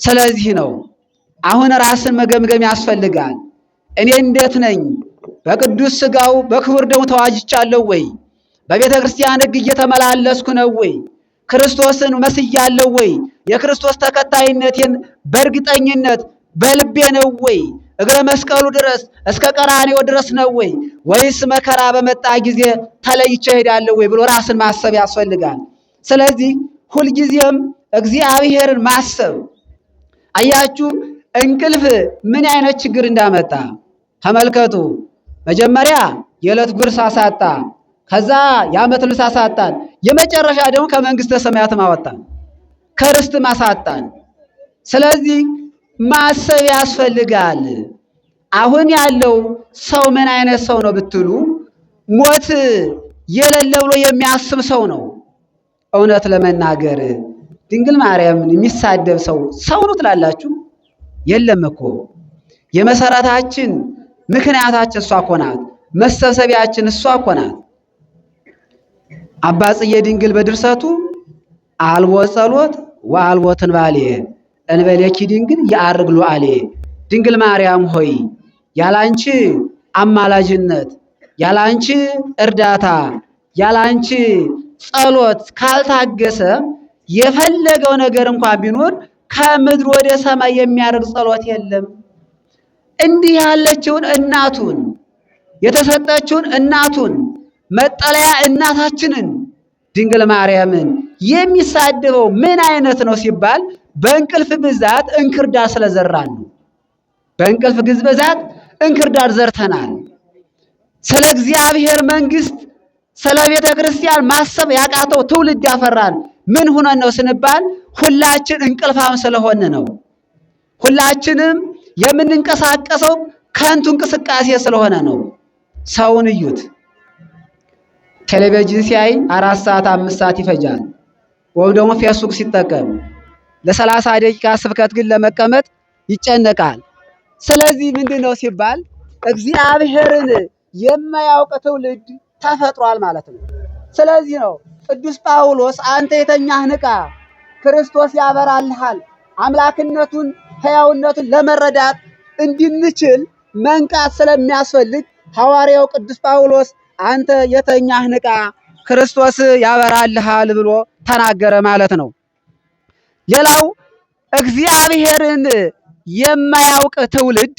ስለዚህ ነው አሁን ራስን መገምገም ያስፈልጋል። እኔ እንዴት ነኝ? በቅዱስ ሥጋው በክቡር ደሙ ተዋጅቻለሁ ወይ? በቤተ ክርስቲያን ሕግ እየተመላለስኩ ነው ወይ? ክርስቶስን መስያለሁ ወይ? የክርስቶስ ተከታይነቴን በእርግጠኝነት በልቤ ነው ወይ? እግረ መስቀሉ ድረስ እስከ ቀራንዮ ድረስ ነው ወይ? ወይስ መከራ በመጣ ጊዜ ተለይቼ እሄዳለሁ ወይ ብሎ ራስን ማሰብ ያስፈልጋል። ስለዚህ ሁልጊዜም እግዚአብሔርን ማሰብ። አያችሁ እንቅልፍ ምን አይነት ችግር እንዳመጣ ተመልከቱ። መጀመሪያ የዕለት ጉርስ አሳጣ፣ ከዛ የዓመት ልብስ አሳጣን፣ የመጨረሻ ደግሞ ከመንግስተ ሰማያት አወጣን፣ ከርስት አሳጣን። ስለዚህ ማሰብ ያስፈልጋል። አሁን ያለው ሰው ምን አይነት ሰው ነው ብትሉ ሞት የሌለ ብሎ የሚያስብ ሰው ነው። እውነት ለመናገር ድንግል ማርያምን የሚሳደብ ሰው ነው ትላላችሁ? የለም እኮ የመሰረታችን ምክንያታችን እሷ እኮ ናት። መሰብሰቢያችን እሷ እኮ ናት። አባ ጽጌ ድንግል በድርሰቱ አልቦ ጸሎት ወአልቦ ትንባሌ እንበሌኪ ድንግል የዐርግ ሉዓሌ። ድንግል ማርያም ሆይ ያላንቺ አማላጅነት፣ ያላንቺ እርዳታ፣ ያላንቺ ጸሎት ካልታገሰ የፈለገው ነገር እንኳን ቢኖር ከምድር ወደ ሰማይ የሚያርግ ጸሎት የለም። እንዲህ ያለችውን እናቱን የተሰጠችውን እናቱን መጠለያ እናታችንን ድንግል ማርያምን የሚሳደበው ምን አይነት ነው ሲባል በእንቅልፍ ብዛት እንክርዳድ ስለዘራን ነው። በእንቅልፍ ብዛት እንክርዳድ ዘርተናል። ስለ እግዚአብሔር መንግስት፣ ስለ ቤተ ክርስቲያን ማሰብ ያቃተው ትውልድ ያፈራን ምን ሆነን ነው ስንባል ሁላችን እንቅልፋም ስለሆን ነው። ሁላችንም የምንንቀሳቀሰው ከንቱ እንቅስቃሴ ስለሆነ ነው። ሰውን እዩት። ቴሌቪዥን ሲያይ 4 ሰዓት 5 ሰዓት ይፈጃል። ወይም ደግሞ ፌስቡክ ሲጠቀም ለ30 ደቂቃ ስብከት ግን ለመቀመጥ ይጨነቃል። ስለዚህ ምንድነው ሲባል እግዚአብሔርን የማያውቅ ትውልድ ተፈጥሯል ማለት ነው። ስለዚህ ነው ቅዱስ ጳውሎስ አንተ የተኛህ ንቃ፣ ክርስቶስ ያበራልሃል። አምላክነቱን ሕያውነቱን ለመረዳት እንድንችል መንቃት ስለሚያስፈልግ ሐዋርያው ቅዱስ ጳውሎስ አንተ የተኛህ ንቃ፣ ክርስቶስ ያበራልሃል ብሎ ተናገረ ማለት ነው። ሌላው እግዚአብሔርን የማያውቅ ትውልድ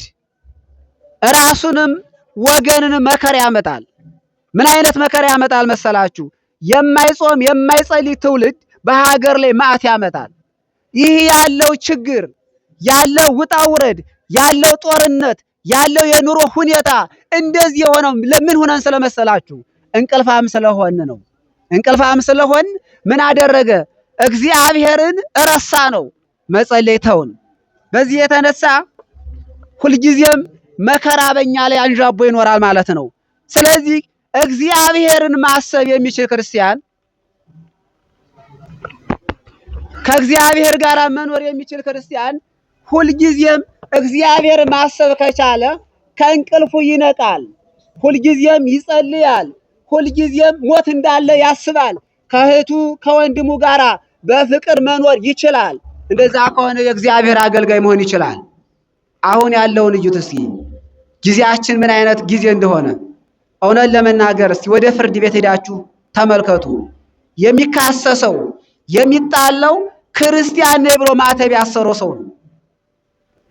ራሱንም ወገንን መከራ ያመጣል። ምን አይነት መከራ ያመጣል መሰላችሁ? የማይጾም የማይጸልይ ትውልድ በሀገር ላይ መዓት ያመጣል። ይህ ያለው ችግር ያለው ውጣ ውረድ ያለው ጦርነት ያለው የኑሮ ሁኔታ እንደዚህ የሆነው ለምን ሆነን ስለመሰላችሁ? እንቅልፋም ስለሆን ነው። እንቅልፋም ስለሆን ምን አደረገ? እግዚአብሔርን ረሳ ነው፣ መጸለይ ተውን። በዚህ የተነሳ ሁልጊዜም መከራ በእኛ ላይ አንዣቦ ይኖራል ማለት ነው። ስለዚህ እግዚአብሔርን ማሰብ የሚችል ክርስቲያን፣ ከእግዚአብሔር ጋር መኖር የሚችል ክርስቲያን ሁልጊዜም እግዚአብሔር ማሰብ ከቻለ ከእንቅልፉ ይነቃል፣ ሁልጊዜም ይጸልያል፣ ሁልጊዜም ሞት እንዳለ ያስባል፣ ከእህቱ ከወንድሙ ጋር በፍቅር መኖር ይችላል። እንደዛ ከሆነ የእግዚአብሔር አገልጋይ መሆን ይችላል። አሁን ያለውን እዩት እስኪ ጊዜያችን ምን አይነት ጊዜ እንደሆነ። እውነት ለመናገር እስቲ ወደ ፍርድ ቤት ሄዳችሁ ተመልከቱ። የሚካሰሰው የሚጣለው ክርስቲያን ነኝ ብሎ ማተብ ያሰረው ሰው ነው።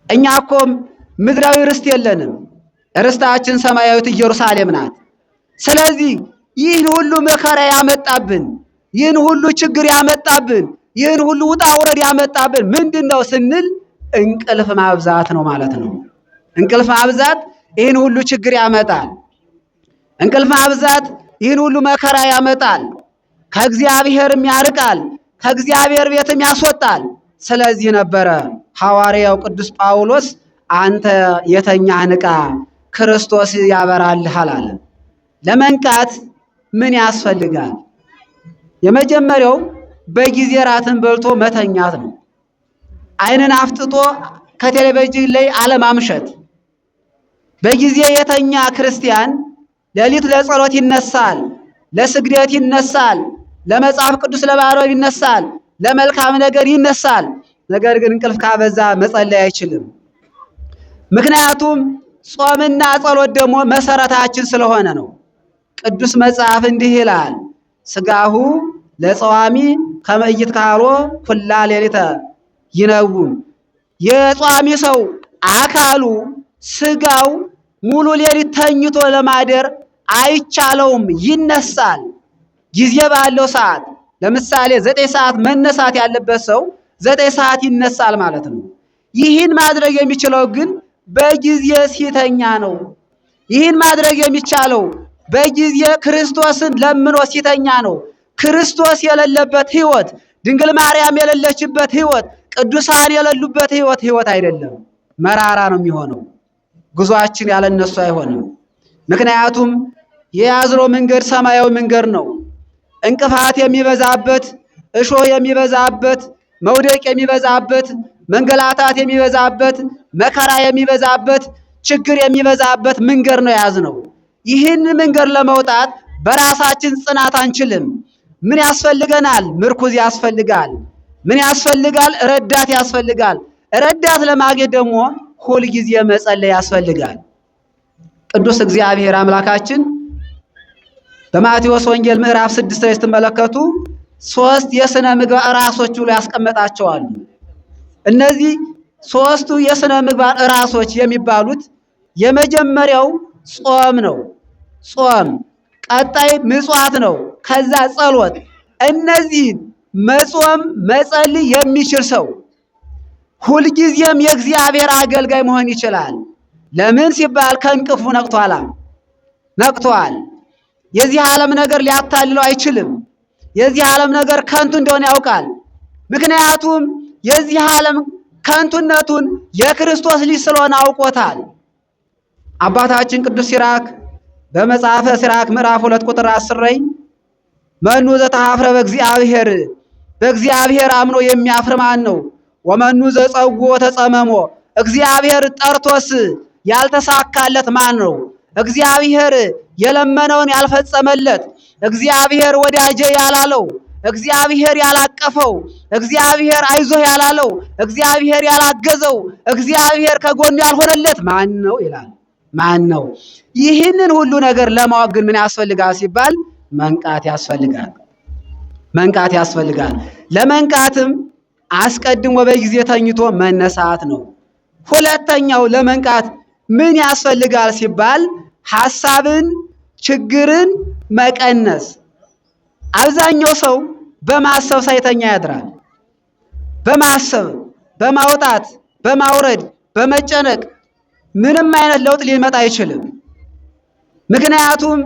እኛ እኮ ምድራዊ ርስት የለንም። ርስታችን ሰማያዊት ኢየሩሳሌም ናት። ስለዚህ ይህን ሁሉ መከራ ያመጣብን፣ ይህን ሁሉ ችግር ያመጣብን፣ ይህን ሁሉ ውጣ ውረድ ያመጣብን ምንድነው ስንል እንቅልፍ ማብዛት ነው ማለት ነው። እንቅልፍ ማብዛት ይህን ሁሉ ችግር ያመጣል። እንቅልፍ ማብዛት ይህን ሁሉ መከራ ያመጣል። ከእግዚአብሔርም ያርቃል፣ ከእግዚአብሔር ቤትም ያስወጣል። ስለዚህ ነበረ ሐዋርያው ቅዱስ ጳውሎስ አንተ የተኛህ ንቃ፣ ክርስቶስ ያበራልሃል አለ። ለመንቃት ምን ያስፈልጋል? የመጀመሪያው በጊዜ ራትን በልቶ መተኛት ነው። ዓይንን አፍጥጦ ከቴሌቪዥን ላይ አለማምሸት። በጊዜ የተኛ ክርስቲያን ሌሊት ለጸሎት ይነሳል፣ ለስግደት ይነሳል፣ ለመጽሐፍ ቅዱስ ለማንበብ ይነሳል፣ ለመልካም ነገር ይነሳል። ነገር ግን እንቅልፍ ካበዛ መጸለይ አይችልም። ምክንያቱም ጾምና ጸሎት ደግሞ መሰረታችን ስለሆነ ነው። ቅዱስ መጽሐፍ እንዲህ ይላል፣ ስጋሁ ለጸዋሚ ከመ ኢይትካሎ ኩላ ሌሊተ ይነውም። የጿሚ ሰው አካሉ ስጋው ሙሉ ሌሊት ተኝቶ ለማደር አይቻለውም፣ ይነሳል። ጊዜ ባለው ሰዓት ለምሳሌ 9 ሰዓት መነሳት ያለበት ሰው 9 ሰዓት ይነሳል ማለት ነው። ይህን ማድረግ የሚችለው ግን በጊዜ ሲተኛ ነው። ይህን ማድረግ የሚቻለው በጊዜ ክርስቶስን ለምኖ ሲተኛ ነው። ክርስቶስ የሌለበት ሕይወት፣ ድንግል ማርያም የሌለችበት ሕይወት፣ ቅዱሳን የሌሉበት ሕይወት አይደለም፣ መራራ ነው የሚሆነው። ጉዟችን ያለ እነሱ አይሆንም። ምክንያቱም የያዝነው መንገድ ሰማያዊ መንገድ ነው። እንቅፋት የሚበዛበት፣ እሾህ የሚበዛበት፣ መውደቅ የሚበዛበት፣ መንገላታት የሚበዛበት፣ መከራ የሚበዛበት፣ ችግር የሚበዛበት መንገድ ነው የያዝነው። ይህን መንገድ ለመውጣት በራሳችን ጽናት አንችልም። ምን ያስፈልገናል? ምርኩዝ ያስፈልጋል። ምን ያስፈልጋል? ረዳት ያስፈልጋል። ረዳት ለማግኘት ደግሞ ሁል ጊዜ መጸለይ ያስፈልጋል። ቅዱስ እግዚአብሔር አምላካችን በማቴዎስ ወንጌል ምዕራፍ 6 ላይ ስትመለከቱ 3 የሥነ ምግባር ራሶች ብሎ ያስቀመጣቸዋል። እነዚህ 3ቱ የሥነ ምግባር ራሶች የሚባሉት የመጀመሪያው ጾም ነው። ጾም፣ ቀጣይ ምጽዋት ነው፣ ከዛ ጸሎት። እነዚህን መጾም መጸለይ የሚችል ሰው ሁልጊዜም የእግዚአብሔር አገልጋይ መሆን ይችላል። ለምን ሲባል ከእንቅልፉ ነቅቷል። የዚህ ዓለም ነገር ሊያታልለው አይችልም። የዚህ ዓለም ነገር ከንቱ እንደሆነ ያውቃል። ምክንያቱም የዚህ ዓለም ከንቱነቱን የክርስቶስ ልጅ ስለሆነ አውቆታል። አባታችን ቅዱስ ሲራክ በመጽሐፈ ሲራክ ምዕራፍ 2 ቁጥር 10 ላይ መኑ ዘተኀፍረ በእግዚአብሔር፣ በእግዚአብሔር አምኖ የሚያፍር ማን ነው? ወመኑ ዘጸውዖ ተጸመሞ፣ እግዚአብሔር ጠርቶስ ያልተሳካለት ማን ነው? እግዚአብሔር የለመነውን ያልፈጸመለት፣ እግዚአብሔር ወዳጄ ያላለው፣ እግዚአብሔር ያላቀፈው፣ እግዚአብሔር አይዞህ ያላለው፣ እግዚአብሔር ያላገዘው፣ እግዚአብሔር ከጎኑ ያልሆነለት ማን ነው ይላል። ማን ነው? ይህንን ሁሉ ነገር ለማወቅ ግን ምን ያስፈልጋል ሲባል መንቃት ያስፈልጋል። መንቃት ያስፈልጋል። ለመንቃትም አስቀድሞ በጊዜ ተኝቶ መነሳት ነው። ሁለተኛው ለመንቃት ምን ያስፈልጋል ሲባል ሐሳብን፣ ችግርን መቀነስ። አብዛኛው ሰው በማሰብ ሳይተኛ ያድራል። በማሰብ በማውጣት በማውረድ በመጨነቅ ምንም አይነት ለውጥ ሊመጣ አይችልም። ምክንያቱም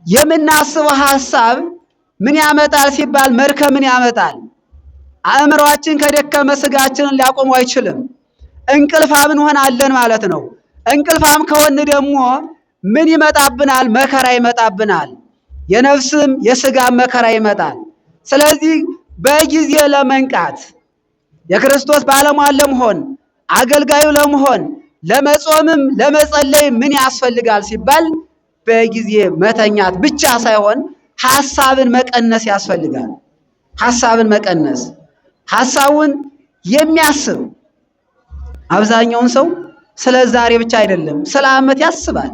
የምናስበው ሐሳብ ምን ያመጣል ሲባል መድከምን ያመጣል። አእምሮአችን ከደከመ ስጋችንን ሊያቆመው አይችልም። እንቅልፋም እንሆናለን ማለት ነው። እንቅልፋም ከሆን ደግሞ ምን ይመጣብናል? መከራ ይመጣብናል። የነፍስም የስጋም መከራ ይመጣል። ስለዚህ በጊዜ ለመንቃት የክርስቶስ ባለሟል ለመሆን አገልጋዩ ለመሆን ለመጾምም ለመጸለይ ምን ያስፈልጋል ሲባል በጊዜ መተኛት ብቻ ሳይሆን ሐሳብን መቀነስ ያስፈልጋል። ሐሳብን መቀነስ፣ ሐሳቡን የሚያስብ አብዛኛውን ሰው ስለ ዛሬ ብቻ አይደለም ስለ ዓመት ያስባል።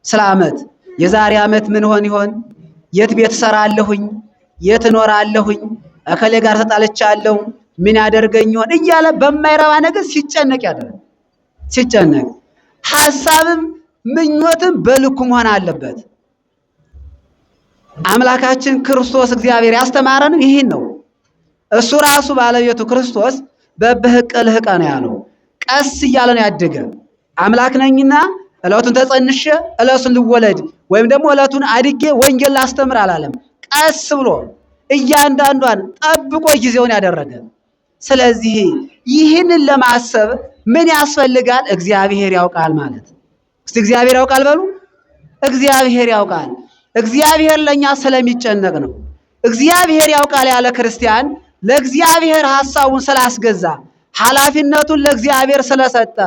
ስለ ዓመት የዛሬ ዓመት ምን ሆን ይሆን? የት ቤት እሰራለሁኝ? የት እኖራለሁኝ? እከሌ ጋር ተጣልቻለሁ፣ ምን ያደርገኝ ይሆን እያለ በማይረባ ነገር ሲጨነቅ ያደርጋል። ሲጨነቅ ሐሳብም ምኞትም በልኩ መሆን አለበት። አምላካችን ክርስቶስ እግዚአብሔር ያስተማረን ይህን ነው። እሱ ራሱ ባለቤቱ ክርስቶስ በብህቅ ልህቀ ነው ያለው። ቀስ እያለ ነው ያደገ። አምላክ ነኝና ዕለቱን ተጸንሼ ዕለቱን ልወለድ ወይም ደግሞ ዕለቱን አድጌ ወንጌል ላስተምር አላለም። ቀስ ብሎ እያንዳንዷን ጠብቆ ጊዜውን ያደረገ። ስለዚህ ይህንን ለማሰብ ምን ያስፈልጋል? እግዚአብሔር ያውቃል ማለት። እስቲ እግዚአብሔር ያውቃል በሉ። እግዚአብሔር ያውቃል። እግዚአብሔር ለኛ ስለሚጨነቅ ነው። እግዚአብሔር ያውቃል ያለ ክርስቲያን ለእግዚአብሔር ሐሳቡን ስላስገዛ ኃላፊነቱን ለእግዚአብሔር ስለሰጠ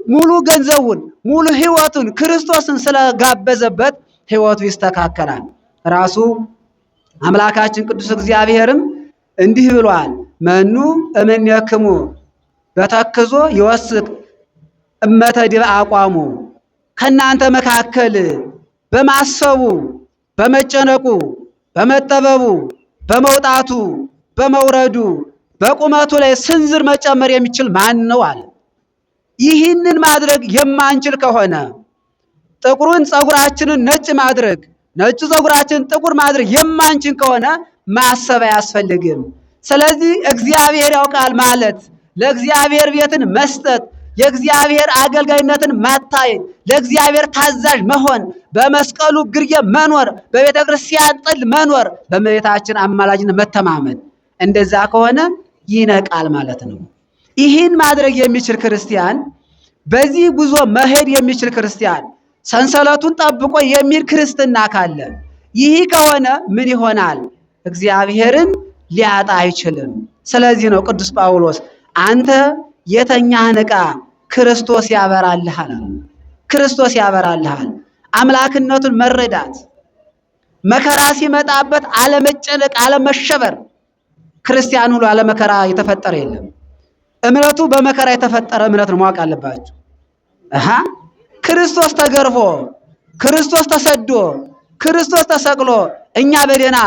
ሙሉ ገንዘቡን ሙሉ ሕይወቱን ክርስቶስን ስለጋበዘበት ሕይወቱ ይስተካከላል። ራሱ አምላካችን ቅዱስ እግዚአብሔርም እንዲህ ብሏል፣ መኑ እምኔክሙ በተክዞ ይወስክ እመተ ዲበ አቋሙ ከእናንተ መካከል በማሰቡ በመጨነቁ በመጠበቡ በመውጣቱ በመውረዱ በቁመቱ ላይ ስንዝር መጨመር የሚችል ማን ነው አለ። ይህንን ማድረግ የማንችል ከሆነ ጥቁሩን ፀጉራችንን ነጭ ማድረግ ነጭ ፀጉራችንን ጥቁር ማድረግ የማንችል ከሆነ ማሰብ አያስፈልግም። ስለዚህ እግዚአብሔር ያውቃል ማለት ለእግዚአብሔር ቤትን መስጠት የእግዚአብሔር አገልጋይነትን ማታየት ለእግዚአብሔር ታዛዥ መሆን በመስቀሉ ግርጌ መኖር በቤተ ክርስቲያን ጥል መኖር በእመቤታችን አማላጅነት መተማመን እንደዛ ከሆነ ይነቃል ማለት ነው። ይህን ማድረግ የሚችል ክርስቲያን በዚህ ጉዞ መሄድ የሚችል ክርስቲያን ሰንሰለቱን ጠብቆ የሚል ክርስትና ካለ ይህ ከሆነ ምን ይሆናል? እግዚአብሔርን ሊያጣ አይችልም። ስለዚህ ነው ቅዱስ ጳውሎስ አንተ የተኛህ ንቃ ክርስቶስ ያበራልሃል። ክርስቶስ ያበራልሃል። አምላክነቱን መረዳት መከራ ሲመጣበት አለመጨነቅ አለመሸበር። ክርስቲያን ሁሉ አለመከራ የተፈጠረ የለም። እምነቱ በመከራ የተፈጠረ እምነት ነው ማወቅ አለባችሁ። ክርስቶስ ተገርፎ ክርስቶስ ተሰዶ ክርስቶስ ተሰቅሎ እኛ በደህና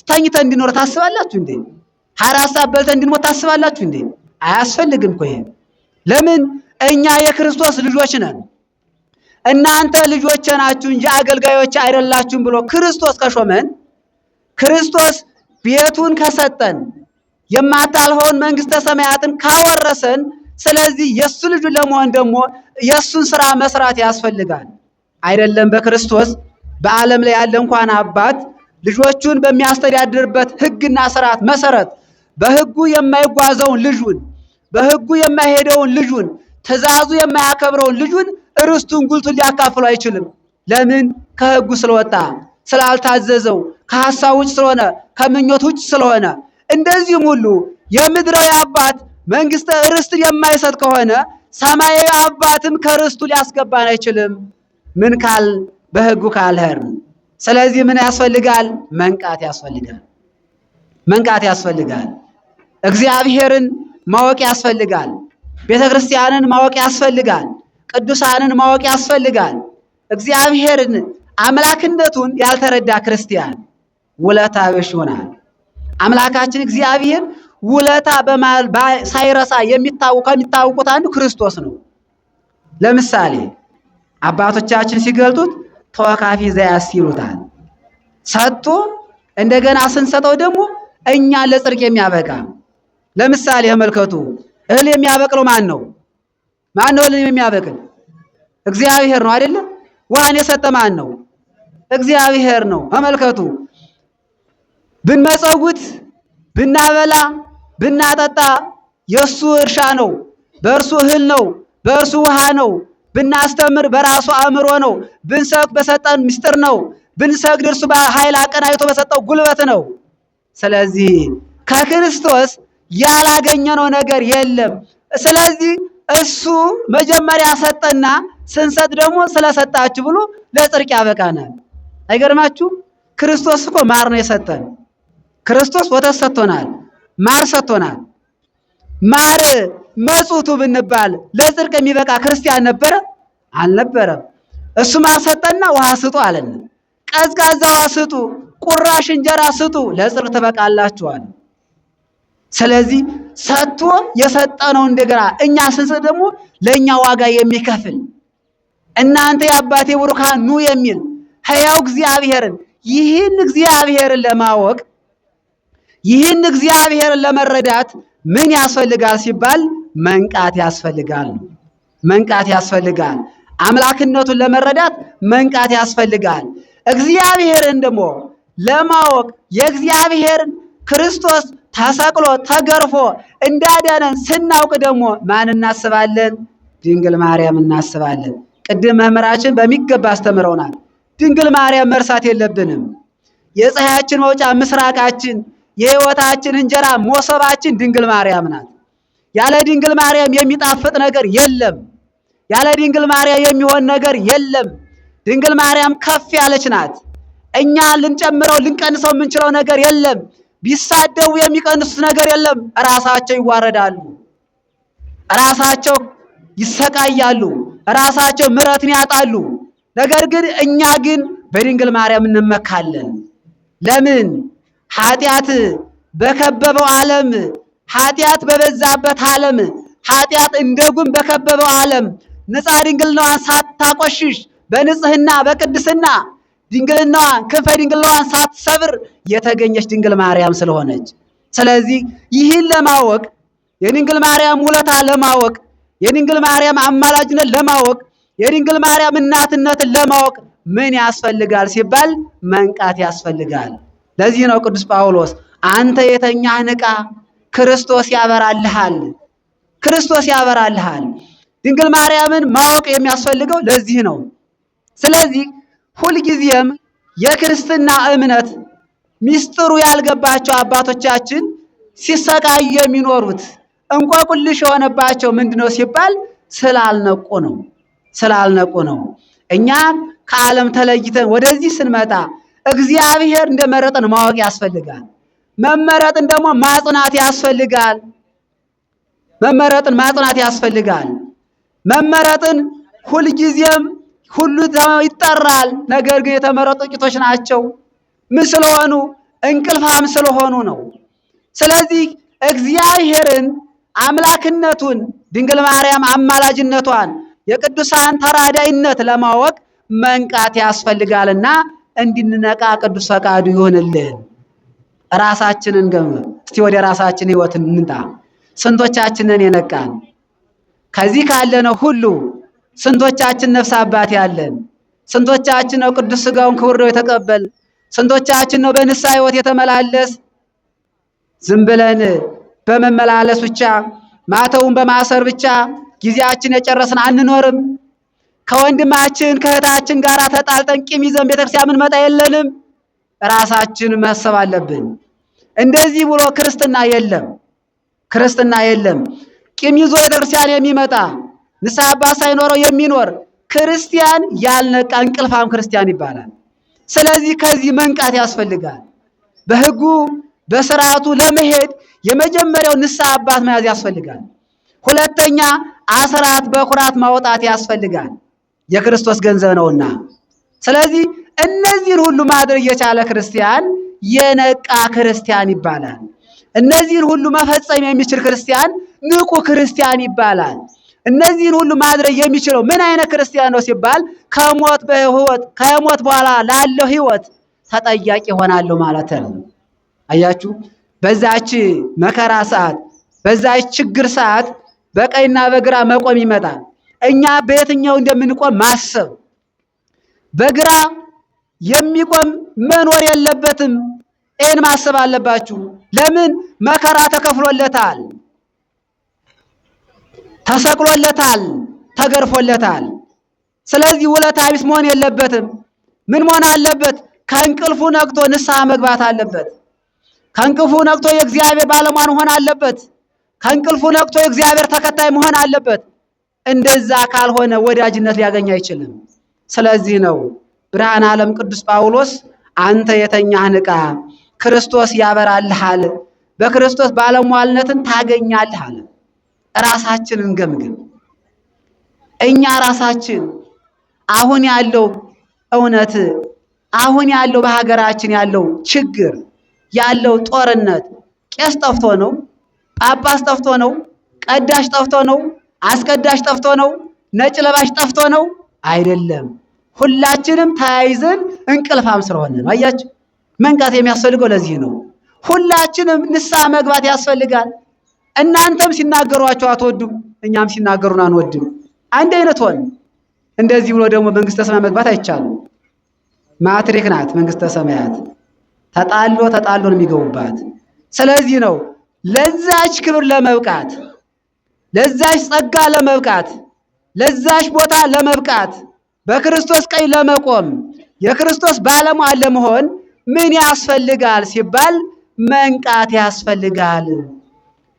ተኝተን እንድንኖር ታስባላችሁ እንዴ? 24 ሰዓት በልተን እንድንሞት ታስባላችሁ እንዴ? አያስፈልግም እኮ ይሄ። ለምን? እኛ የክርስቶስ ልጆች ነን። እናንተ ልጆቼ ናችሁ እንጂ አገልጋዮች አይደላችሁም ብሎ ክርስቶስ ከሾመን ክርስቶስ ቤቱን ከሰጠን የማታልፈውን መንግስተ ሰማያትን ካወረሰን ስለዚህ የሱ ልጅ ለመሆን ደግሞ የሱን ስራ መስራት ያስፈልጋል። አይደለም በክርስቶስ በዓለም ላይ ያለ እንኳን አባት ልጆቹን በሚያስተዳድርበት ሕግና ስርዓት መሰረት በሕጉ የማይጓዘውን ልጁን በሕጉ የማይሄደውን ልጁን ትእዛዙ የማያከብረውን ልጁን ርስቱን ጉልቱን ሊያካፍለው አይችልም። ለምን? ከሕጉ ስለወጣ ስላልታዘዘው ከሐሳብ ውጭ ስለሆነ ከምኞት ውጭ ስለሆነ። እንደዚህም ሁሉ የምድራዊ አባት መንግስተ ርስትን የማይሰጥ ከሆነ ሰማያዊ አባትም ከርስቱ ሊያስገባን አይችልም። ምን ካል? በሕጉ ካልሄድን። ስለዚህ ምን ያስፈልጋል? መንቃት ያስፈልጋል። መንቃት ያስፈልጋል። እግዚአብሔርን ማወቅ ያስፈልጋል። ቤተ ክርስቲያንን ማወቅ ያስፈልጋል። ቅዱሳንን ማወቅ ያስፈልጋል። እግዚአብሔርን አምላክነቱን ያልተረዳ ክርስቲያን ውለታ ቢስ ይሆናል። አምላካችን እግዚአብሔር ውለታ ሳይረሳ ከሚታወቁት አንዱ ክርስቶስ ነው። ለምሳሌ አባቶቻችን ሲገልጡት ተወካፊ ዘያስ ይሉታል። ሰጥቶ እንደገና ስንሰጠው ደግሞ እኛ ለጽድቅ የሚያበቃ። ለምሳሌ ተመልከቱ፣ እህል የሚያበቅለው ማን ነው? ማን ነው እህል የሚያበቅል? እግዚአብሔር ነው አይደለ? ውሃን የሰጠ ማን ነው? እግዚአብሔር ነው። ተመልከቱ፣ ብንመጸውት ብናበላ ብናጠጣ የሱ እርሻ ነው፣ በእርሱ እህል ነው፣ በእርሱ ውሃ ነው። ብናስተምር በራሱ አእምሮ ነው። ብንሰብክ በሰጠን ምስጢር ነው። ብንሰግድ እርሱ በኃይል አቀናጅቶ በሰጠው ጉልበት ነው። ስለዚህ ከክርስቶስ ያላገኘነው ነገር የለም። ስለዚህ እሱ መጀመሪያ ሰጠና ስንሰጥ ደግሞ ስለሰጣችሁ ብሎ ለጽድቅ ያበቃናል። አይገርማችሁ? ክርስቶስ እኮ ማር ነው የሰጠን። ክርስቶስ ወተት ሰጥቶናል፣ ማር ሰጥቶናል። ማር መጽውቱ ብንባል ለጽድቅ የሚበቃ ክርስቲያን ነበረ? አልነበረም። እሱ ማር ሰጠና ውሃ ስጡ አለን። ቀዝቃዛ ውሃ ስጡ፣ ቁራሽ እንጀራ ስጡ፣ ለጽድቅ ትበቃላችኋል። ስለዚህ ሰጥቶ የሰጠነው እንደገና እኛ ስንሰጥ ደግሞ ለእኛ ዋጋ የሚከፍል እናንተ የአባቴ ቡሩካን ኑ የሚል ሕያው እግዚአብሔርን ይህን እግዚአብሔርን ለማወቅ ይህን እግዚአብሔርን ለመረዳት ምን ያስፈልጋል ሲባል መንቃት ያስፈልጋል። መንቃት ያስፈልጋል። አምላክነቱን ለመረዳት መንቃት ያስፈልጋል። እግዚአብሔርን ደግሞ ለማወቅ የእግዚአብሔርን ክርስቶስ ተሰቅሎ ተገርፎ እንዳዳነን ስናውቅ ደግሞ ማን እናስባለን? ድንግል ማርያም እናስባለን። ቅድም መምህራችን በሚገባ አስተምረውናል። ድንግል ማርያም መርሳት የለብንም። የፀሐያችን መውጫ ምስራቃችን፣ የሕይወታችን እንጀራ ሞሰባችን ድንግል ማርያም ናት። ያለ ድንግል ማርያም የሚጣፍጥ ነገር የለም። ያለ ድንግል ማርያም የሚሆን ነገር የለም። ድንግል ማርያም ከፍ ያለች ናት። እኛ ልንጨምረው ልንቀንሰው የምንችለው ነገር የለም። ቢሳደቡ የሚቀንሱት ነገር የለም። ራሳቸው ይዋረዳሉ፣ ራሳቸው ይሰቃያሉ፣ ራሳቸው ምሕረትን ያጣሉ። ነገር ግን እኛ ግን በድንግል ማርያም እንመካለን። ለምን? ኃጢአት በከበበው ዓለም፣ ኃጢአት በበዛበት ዓለም፣ ኃጢአት እንደ ጉም በከበበው ዓለም ንጽሐ ድንግልናዋን ሳታቆሽሽ በንጽህና በቅድስና ድንግልናዋን ክንፈ ድንግልናዋን ሳትሰብር የተገኘች ድንግል ማርያም ስለሆነች፣ ስለዚህ ይህን ለማወቅ የድንግል ማርያም ውለታ ለማወቅ የድንግል ማርያም አማላጅነት ለማወቅ የድንግል ማርያም እናትነትን ለማወቅ ምን ያስፈልጋል ሲባል መንቃት ያስፈልጋል። ለዚህ ነው ቅዱስ ጳውሎስ አንተ የተኛህ ንቃ፣ ክርስቶስ ያበራልሃል፣ ክርስቶስ ያበራልሃል። ድንግል ማርያምን ማወቅ የሚያስፈልገው ለዚህ ነው። ስለዚህ ሁልጊዜም የክርስትና እምነት ሚስጥሩ ያልገባቸው አባቶቻችን ሲሰቃዩ የሚኖሩት እንቆቅልሽ የሆነባቸው ምንድነው ሲባል ስላልነቁ ነው፣ ስላልነቁ ነው። እኛ ከዓለም ተለይተን ወደዚህ ስንመጣ እግዚአብሔር እንደመረጠን ማወቅ ያስፈልጋል። መመረጥን ደግሞ ማጽናት ያስፈልጋል። መመረጥን ማጽናት ያስፈልጋል። መመረጥን ሁልጊዜም ሁሉ ይጠራል። ነገር ግን የተመረጡ ጥቂቶች ናቸው። ምን ስለሆኑ? እንቅልፋም ስለሆኑ ነው። ስለዚህ እግዚአብሔርን አምላክነቱን፣ ድንግል ማርያም አማላጅነቷን፣ የቅዱሳን ተራዳይነት ለማወቅ መንቃት ያስፈልጋልና እንድንነቃ ቅዱስ ፈቃዱ ይሆንልን። ራሳችንን ገምር። እስቲ ወደ ራሳችን ሕይወት እንምጣ። ስንቶቻችንን የነቃን? ከዚህ ካለነው ሁሉ ስንቶቻችን ነፍስ አባት ያለን? ስንቶቻችን ነው ቅዱስ ሥጋውን ክቡር ነው የተቀበል? ስንቶቻችን ነው በንስሐ ሕይወት የተመላለስ? ዝም ብለን በመመላለስ ብቻ ማተውን በማሰር ብቻ ጊዜያችን የጨረስን አንኖርም። ከወንድማችን ከእህታችን ጋር ተጣልጠን ቂም ይዘን ቤተክርስቲያን የምንመጣ የለንም። ራሳችን ማሰብ አለብን። እንደዚህ ብሎ ክርስትና የለም፣ ክርስትና የለም። ቂም ይዞ ቤተክርስቲያን የሚመጣ ንስሐ አባት ሳይኖረው የሚኖር ክርስቲያን ያልነቃ እንቅልፋም ክርስቲያን ይባላል። ስለዚህ ከዚህ መንቃት ያስፈልጋል። በሕጉ በስርዓቱ ለመሄድ የመጀመሪያው ንስሐ አባት መያዝ ያስፈልጋል። ሁለተኛ አስራት በኩራት ማውጣት ያስፈልጋል፣ የክርስቶስ ገንዘብ ነውና። ስለዚህ እነዚህን ሁሉ ማድረግ የቻለ ክርስቲያን የነቃ ክርስቲያን ይባላል። እነዚህን ሁሉ መፈጸም የሚችል ክርስቲያን ንቁ ክርስቲያን ይባላል። እነዚህን ሁሉ ማድረግ የሚችለው ምን አይነት ክርስቲያን ነው ሲባል ከሞት በኋላ ላለው ሕይወት ተጠያቂ ሆናለሁ ማለት ነው። አያችሁ፣ በዛች መከራ ሰዓት፣ በዛች ችግር ሰዓት በቀኝና በግራ መቆም ይመጣል። እኛ በየትኛው እንደምንቆም ማሰብ። በግራ የሚቆም መኖር የለበትም። ይህን ማሰብ አለባችሁ። ለምን? መከራ ተከፍሎለታል፣ ተሰቅሎለታል፣ ተገርፎለታል። ስለዚህ ውለታ ቢስ መሆን የለበትም። ምን መሆን አለበት? ከእንቅልፉ ነቅቶ ንስሐ መግባት አለበት። ከእንቅልፉ ነቅቶ የእግዚአብሔር ባለሟል መሆን አለበት። ከእንቅልፉ ነቅቶ የእግዚአብሔር ተከታይ መሆን አለበት። እንደዛ ካልሆነ ወዳጅነት ሊያገኝ አይችልም። ስለዚህ ነው ብርሃነ ዓለም ቅዱስ ጳውሎስ አንተ የተኛህ ንቃ፣ ክርስቶስ ያበራልሃል፣ በክርስቶስ ባለሟልነትን ታገኛለህ አለ። ራሳችንን ገምግም። እኛ ራሳችን አሁን ያለው እውነት፣ አሁን ያለው በሀገራችን ያለው ችግር ያለው ጦርነት ቄስ ጠፍቶ ነው? ጳጳስ ጠፍቶ ነው? ቀዳሽ ጠፍቶ ነው? አስቀዳሽ ጠፍቶ ነው? ነጭ ለባሽ ጠፍቶ ነው? አይደለም። ሁላችንም ተያይዘን እንቅልፋም ስለሆነ ነው። አያችሁ፣ መንቃት የሚያስፈልገው ለዚህ ነው። ሁላችንም ንስሐ መግባት ያስፈልጋል። እናንተም ሲናገሯቸው አትወዱም፣ እኛም ሲናገሩን አንወድም። አንድ አይነት ሆነ። እንደዚህ ብሎ ደግሞ መንግስተ ሰማያት መግባት አይቻልም። ማትሪክ ናት መንግስተ ሰማያት። ተጣሎ ነው የሚገቡባት። ስለዚህ ነው ለዛች ክብር ለመብቃት፣ ለዛች ጸጋ ለመብቃት፣ ለዛች ቦታ ለመብቃት፣ በክርስቶስ ቀኝ ለመቆም፣ የክርስቶስ ባለሟል ለመሆን ምን ያስፈልጋል ሲባል መንቃት ያስፈልጋል።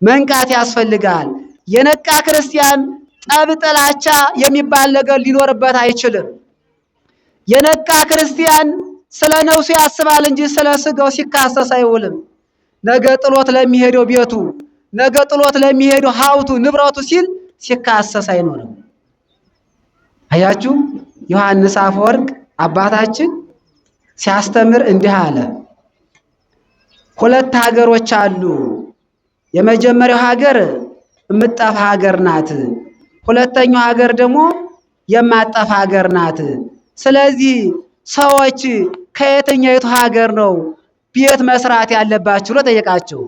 መንቃት ያስፈልጋል። የነቃ ክርስቲያን ጠብ፣ ጥላቻ የሚባል ነገር ሊኖርበት አይችልም። የነቃ ክርስቲያን ስለ ነፍሱ ያስባል እንጂ ስለ ስጋው ሲካሰስ አይውልም። ነገ ጥሎት ለሚሄደው ቤቱ፣ ነገ ጥሎት ለሚሄደው ሀብቱ ንብረቱ ሲል ሲካሰስ አይኖርም። አያችሁ፣ ዮሐንስ አፈወርቅ አባታችን ሲያስተምር እንዲህ አለ። ሁለት ሀገሮች አሉ። የመጀመሪያው ሀገር የምትጠፋ ሀገር ናት። ሁለተኛው ሀገር ደግሞ የማትጠፋ ሀገር ናት። ስለዚህ ሰዎች ከየትኛይቱ ሀገር ነው ቤት መስራት ያለባችሁ ብሎ ጠየቃቸው።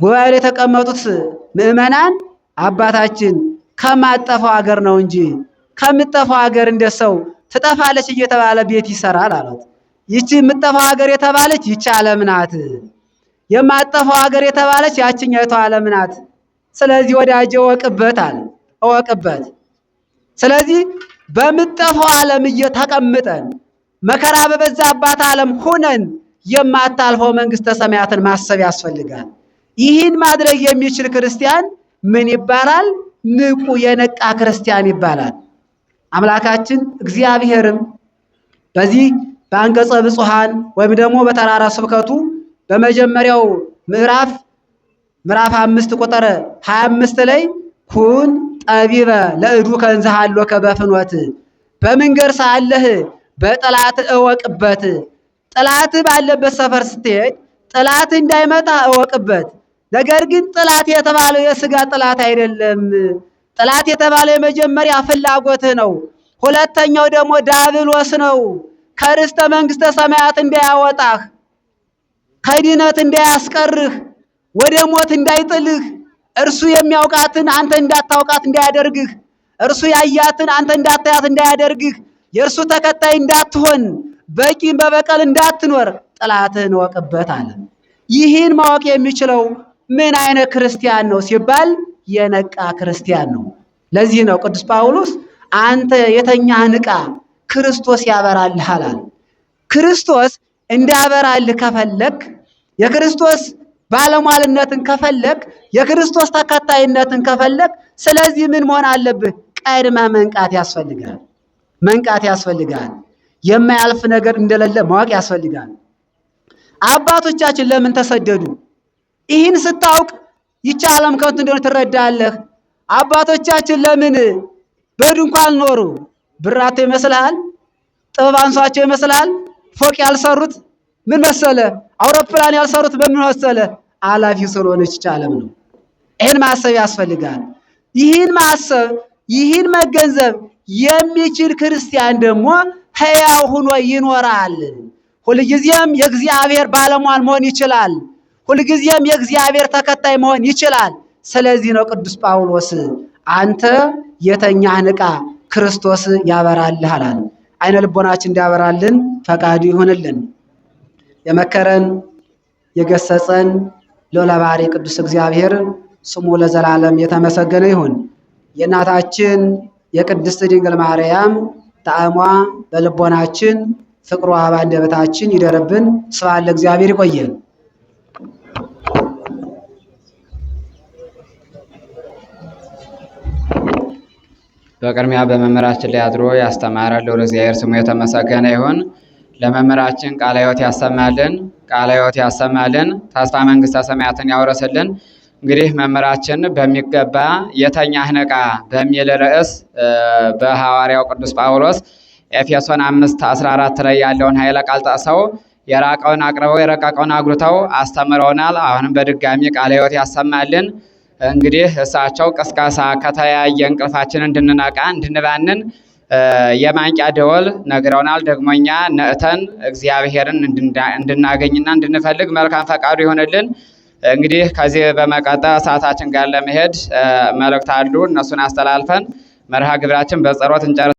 ጉባኤ ላይ የተቀመጡት ምዕመናን አባታችን ከማትጠፋው ሀገር ነው እንጂ ከምትጠፋው ሀገር እንደ ሰው ትጠፋለች እየተባለ ቤት ይሰራል አሉት። ይቺ የምትጠፋው ሀገር የተባለች ይቺ ዓለም ናት። የማትጠፋው ሀገር የተባለች ያችኛይቱ ዓለም ናት። ስለዚህ ወዳጄ እወቅበት አለ። እወቅበት። ስለዚህ በምትጠፋው ዓለም እየተቀምጠን መከራ በበዛባት ዓለም ሆነን የማታልፈው መንግስተ ሰማያትን ማሰብ ያስፈልጋል። ይህን ማድረግ የሚችል ክርስቲያን ምን ይባላል? ንቁ የነቃ ክርስቲያን ይባላል። አምላካችን እግዚአብሔርም በዚህ በአንቀጸ ብፁዓን ወይም ደግሞ በተራራ ስብከቱ በመጀመሪያው ምዕራፍ 5 ቁጥር 25 ላይ ኩን ጠቢበ ለእዱ ከንዝሃሎከ በፍኖት፣ በመንገድ ሳለህ በጠላት እወቅበት። ጠላት ባለበት ሰፈር ስትሄድ ጠላት እንዳይመጣ እወቅበት። ነገር ግን ጠላት የተባለው የሥጋ ጠላት አይደለም። ጠላት የተባለው የመጀመሪያ ፍላጎትህ ነው። ሁለተኛው ደግሞ ዲያብሎስ ነው። ከርስተ መንግስተ ሰማያት እንዳያወጣህ፣ ከድነት እንዳያስቀርህ፣ ወደ ሞት እንዳይጥልህ፣ እርሱ የሚያውቃትን አንተ እንዳታውቃት እንዳያደርግህ፣ እርሱ ያያትን አንተ እንዳታያት እንዳያደርግህ፣ የእርሱ ተከታይ እንዳትሆን፣ በቂም በበቀል እንዳትኖር ጠላትህን እወቅበት አለ። ይህን ማወቅ የሚችለው ምን አይነት ክርስቲያን ነው ሲባል የነቃ ክርስቲያን ነው። ለዚህ ነው ቅዱስ ጳውሎስ አንተ የተኛህ ንቃ ክርስቶስ ያበራልሃል አለ። ክርስቶስ እንዲያበራልህ ከፈለክ፣ የክርስቶስ ባለሟልነትን ከፈለክ፣ የክርስቶስ ተከታይነትን ከፈለክ፣ ስለዚህ ምን መሆን አለብህ? ቀድመ መንቃት ያስፈልጋል። መንቃት ያስፈልጋል። የማያልፍ ነገር እንደሌለ ማወቅ ያስፈልጋል። አባቶቻችን ለምን ተሰደዱ? ይህን ስታውቅ ይህች ዓለም ከንቱ እንደሆነ ትረዳለህ። አባቶቻችን ለምን በድንኳን ኖሩ? ብራቶ ይመስልሃል? ጥበብ አንሷቸው ይመስልሃል? ፎቅ ያልሰሩት ምን መሰለ? አውሮፕላን ያልሰሩት በምን መሰለ? አላፊ ስለሆነች ይህች ዓለም ነው። ይህን ማሰብ ያስፈልጋል። ይህን ማሰብ፣ ይህን መገንዘብ የሚችል ክርስቲያን ደግሞ ሕያው ሆኖ ይኖራል። ሁልጊዜም የእግዚአብሔር ባለሟል መሆን ይችላል። ሁልጊዜም የእግዚአብሔር ተከታይ መሆን ይችላል። ስለዚህ ነው ቅዱስ ጳውሎስ አንተ የተኛህ ንቃ ክርስቶስ ያበራልሃል አለ። አይነ ልቦናችን እንዲያበራልን ፈቃዱ ይሁንልን። የመከረን የገሰጸን ልዑለ ባሕርይ ቅዱስ እግዚአብሔር ስሙ ለዘላለም የተመሰገነ ይሁን። የእናታችን የቅድስት ድንግል ማርያም ጣዕሟ በልቦናችን ፍቅሯ በአንደበታችን ይደርብን። ስብሐት ለእግዚአብሔር። ይቆየን። በቅድሚያ በመምህራችን ላይ አድሮ ያስተማረን ልዑል እግዚአብሔር ስሙ የተመሰገነ ይሁን። ለመምህራችን ቃለ ሕይወት ያሰማልን፣ ቃለ ሕይወት ያሰማልን፣ ተስፋ መንግስተ ሰማያትን ያውረስልን። እንግዲህ መምህራችን በሚገባ የተኛህ ንቃ በሚል ርዕስ በሐዋርያው ቅዱስ ጳውሎስ ኤፌሶን 5:14 ላይ ያለውን ኃይለ ቃል ጠቅሰው የራቀውን አቅርበው የረቀቀውን አጉልተው አስተምረውናል። አሁንም በድጋሚ ቃለ ሕይወት ያሰማልን። እንግዲህ እሳቸው ቅስቀሳ ከተለያየ እንቅልፋችን እንድንነቃ እንድንባንን የማንቂያ ደወል ነግረውናል። ደግሞኛ ነእተን እግዚአብሔርን እንድናገኝና እንድንፈልግ መልካም ፈቃዱ ይሆንልን። እንግዲህ ከዚህ በመቀጠል ሰዓታችን ጋር ለመሄድ መልእክት አሉ። እነሱን አስተላልፈን መርሃ ግብራችን በጸሎት እንጨርሳለን።